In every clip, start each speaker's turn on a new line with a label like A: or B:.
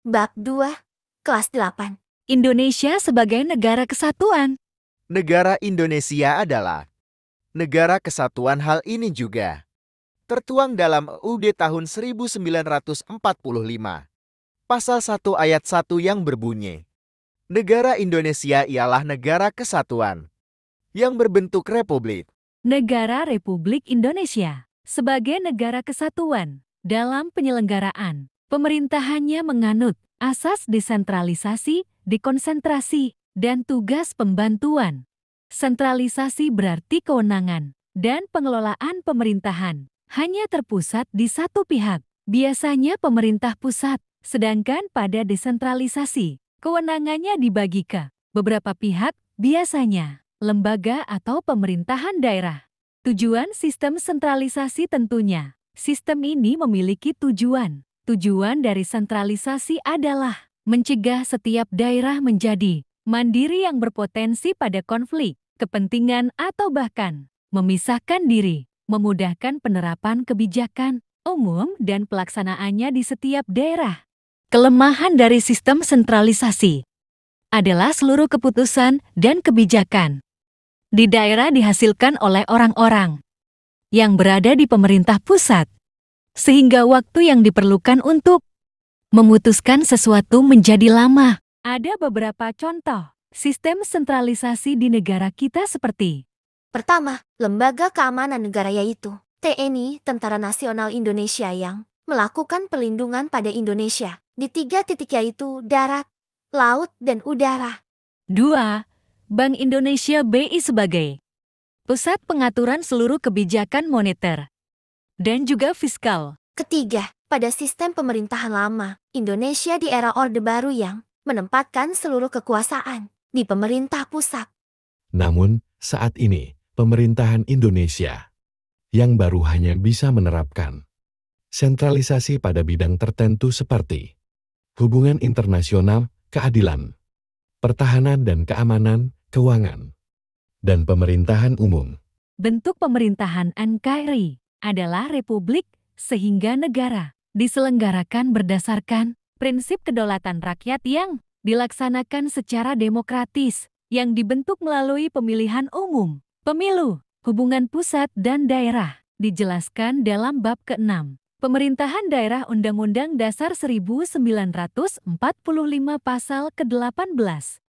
A: Bab 2, Kelas 8.
B: Indonesia sebagai negara kesatuan.
C: Negara Indonesia adalah negara kesatuan. Hal ini juga tertuang dalam UUD tahun 1945, Pasal 1 Ayat 1 yang berbunyi, Negara Indonesia ialah negara kesatuan yang berbentuk republik.
B: Negara Republik Indonesia sebagai negara kesatuan dalam penyelenggaraan pemerintahannya menganut asas desentralisasi, dekonsentrasi, dan tugas pembantuan. Sentralisasi berarti kewenangan dan pengelolaan pemerintahan hanya terpusat di satu pihak, biasanya pemerintah pusat, sedangkan pada desentralisasi, kewenangannya dibagi ke beberapa pihak, biasanya lembaga atau pemerintahan daerah. Tujuan sistem sentralisasi tentunya, sistem ini memiliki tujuan. Tujuan dari sentralisasi adalah mencegah setiap daerah menjadi mandiri yang berpotensi pada konflik, kepentingan atau bahkan memisahkan diri, memudahkan penerapan kebijakan umum dan pelaksanaannya di setiap daerah. Kelemahan dari sistem sentralisasi adalah seluruh keputusan dan kebijakan di daerah dihasilkan oleh orang-orang yang berada di pemerintah pusat, sehingga waktu yang diperlukan untuk memutuskan sesuatu menjadi lama. Ada beberapa contoh sistem sentralisasi di negara kita seperti:
A: Pertama, Lembaga Keamanan Negara yaitu TNI, Tentara Nasional Indonesia yang melakukan perlindungan pada Indonesia di 3 titik yaitu darat, laut, dan udara.
B: 2. Bank Indonesia BI sebagai pusat pengaturan seluruh kebijakan moneter dan juga fiskal.
A: Ketiga, pada sistem pemerintahan lama, Indonesia di era Orde Baru yang menempatkan seluruh kekuasaan di pemerintah pusat.
D: Namun, saat ini, pemerintahan Indonesia yang baru hanya bisa menerapkan sentralisasi pada bidang tertentu seperti hubungan internasional, keadilan, pertahanan dan keamanan, keuangan, dan pemerintahan umum.
B: Bentuk pemerintahan NKRI adalah republik, sehingga negara diselenggarakan berdasarkan prinsip kedaulatan rakyat yang dilaksanakan secara demokratis, yang dibentuk melalui pemilihan umum, pemilu, hubungan pusat dan daerah, dijelaskan dalam bab ke-6. Pemerintahan Daerah Undang-Undang Dasar 1945 Pasal ke-18.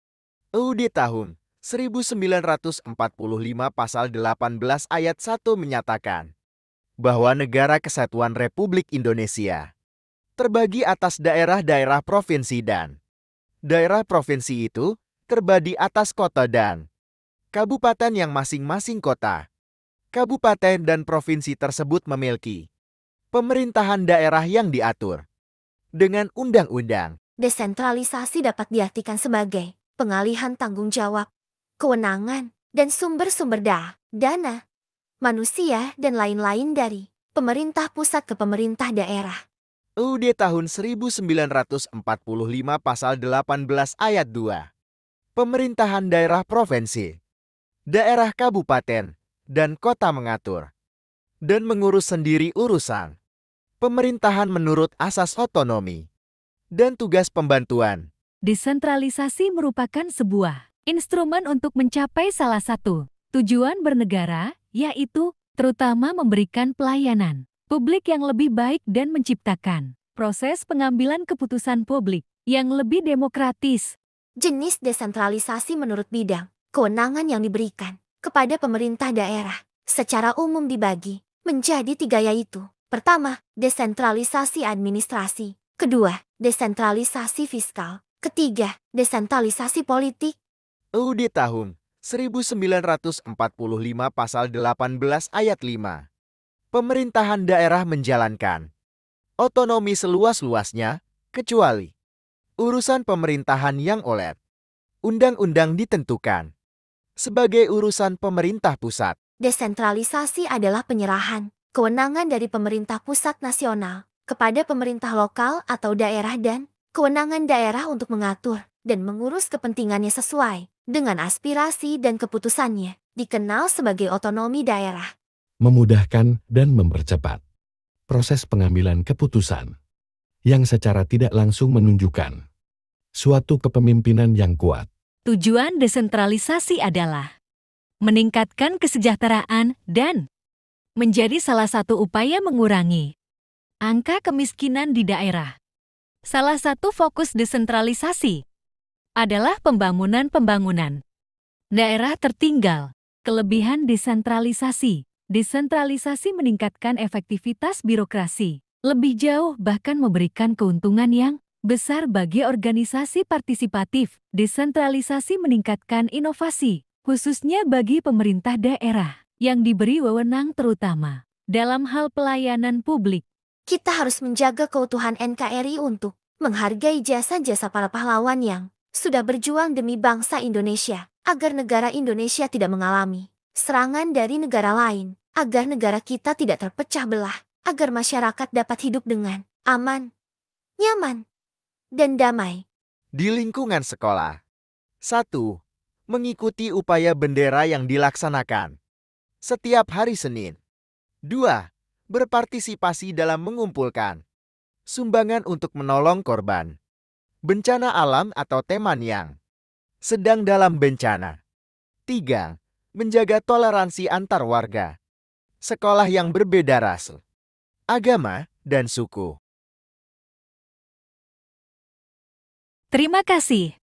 C: UUD tahun 1945 Pasal 18 Ayat 1 menyatakan bahwa Negara Kesatuan Republik Indonesia terbagi atas daerah-daerah provinsi dan daerah provinsi itu terbagi atas kota dan kabupaten yang masing-masing kota, kabupaten dan provinsi tersebut memiliki pemerintahan daerah yang diatur dengan undang-undang.
A: Desentralisasi dapat diartikan sebagai pengalihan tanggung jawab, kewenangan, dan sumber-sumber dana, manusia, dan lain-lain dari pemerintah pusat ke pemerintah daerah.
C: UUD tahun 1945 Pasal 18 Ayat 2. Pemerintahan daerah provinsi, daerah kabupaten, dan kota mengatur dan mengurus sendiri urusan pemerintahan menurut asas otonomi dan tugas pembantuan.
B: Desentralisasi merupakan sebuah instrumen untuk mencapai salah satu tujuan bernegara, yaitu terutama memberikan pelayanan publik yang lebih baik dan menciptakan proses pengambilan keputusan publik yang lebih demokratis.
A: Jenis desentralisasi menurut bidang kewenangan yang diberikan kepada pemerintah daerah secara umum dibagi menjadi 3 yaitu: pertama, desentralisasi administrasi; kedua, desentralisasi fiskal; ketiga, desentralisasi politik.
C: UUD tahun 1945 Pasal 18 Ayat 5. Pemerintahan daerah menjalankan otonomi seluas-luasnya, kecuali urusan pemerintahan yang oleh undang-undang ditentukan sebagai urusan pemerintah pusat.
A: Desentralisasi adalah penyerahan kewenangan dari pemerintah pusat nasional kepada pemerintah lokal atau daerah dan kewenangan daerah untuk mengatur dan mengurus kepentingannya sesuai dengan aspirasi dan keputusannya, dikenal sebagai otonomi daerah.
D: Memudahkan dan mempercepat proses pengambilan keputusan yang secara tidak langsung menunjukkan suatu kepemimpinan yang kuat.
B: Tujuan desentralisasi adalah meningkatkan kesejahteraan dan menjadi salah satu upaya mengurangi angka kemiskinan di daerah. Salah satu fokus desentralisasi adalah pembangunan daerah tertinggal. Kelebihan desentralisasi. Desentralisasi meningkatkan efektivitas birokrasi. Lebih jauh bahkan memberikan keuntungan yang besar bagi organisasi partisipatif. Desentralisasi meningkatkan inovasi, khususnya bagi pemerintah daerah yang diberi wewenang terutama dalam hal pelayanan publik.
A: Kita harus menjaga keutuhan NKRI untuk menghargai jasa-jasa para pahlawan yang sudah berjuang demi bangsa Indonesia, agar negara Indonesia tidak mengalami serangan dari negara lain, agar negara kita tidak terpecah belah, agar masyarakat dapat hidup dengan aman, nyaman, dan damai.
C: Di lingkungan sekolah. 1. Mengikuti upaya bendera yang dilaksanakan setiap hari Senin. 2. Berpartisipasi dalam mengumpulkan sumbangan untuk menolong korban bencana alam atau teman yang sedang dalam bencana. 3. Menjaga toleransi antar warga sekolah yang berbeda ras, agama, dan suku.
B: Terima kasih.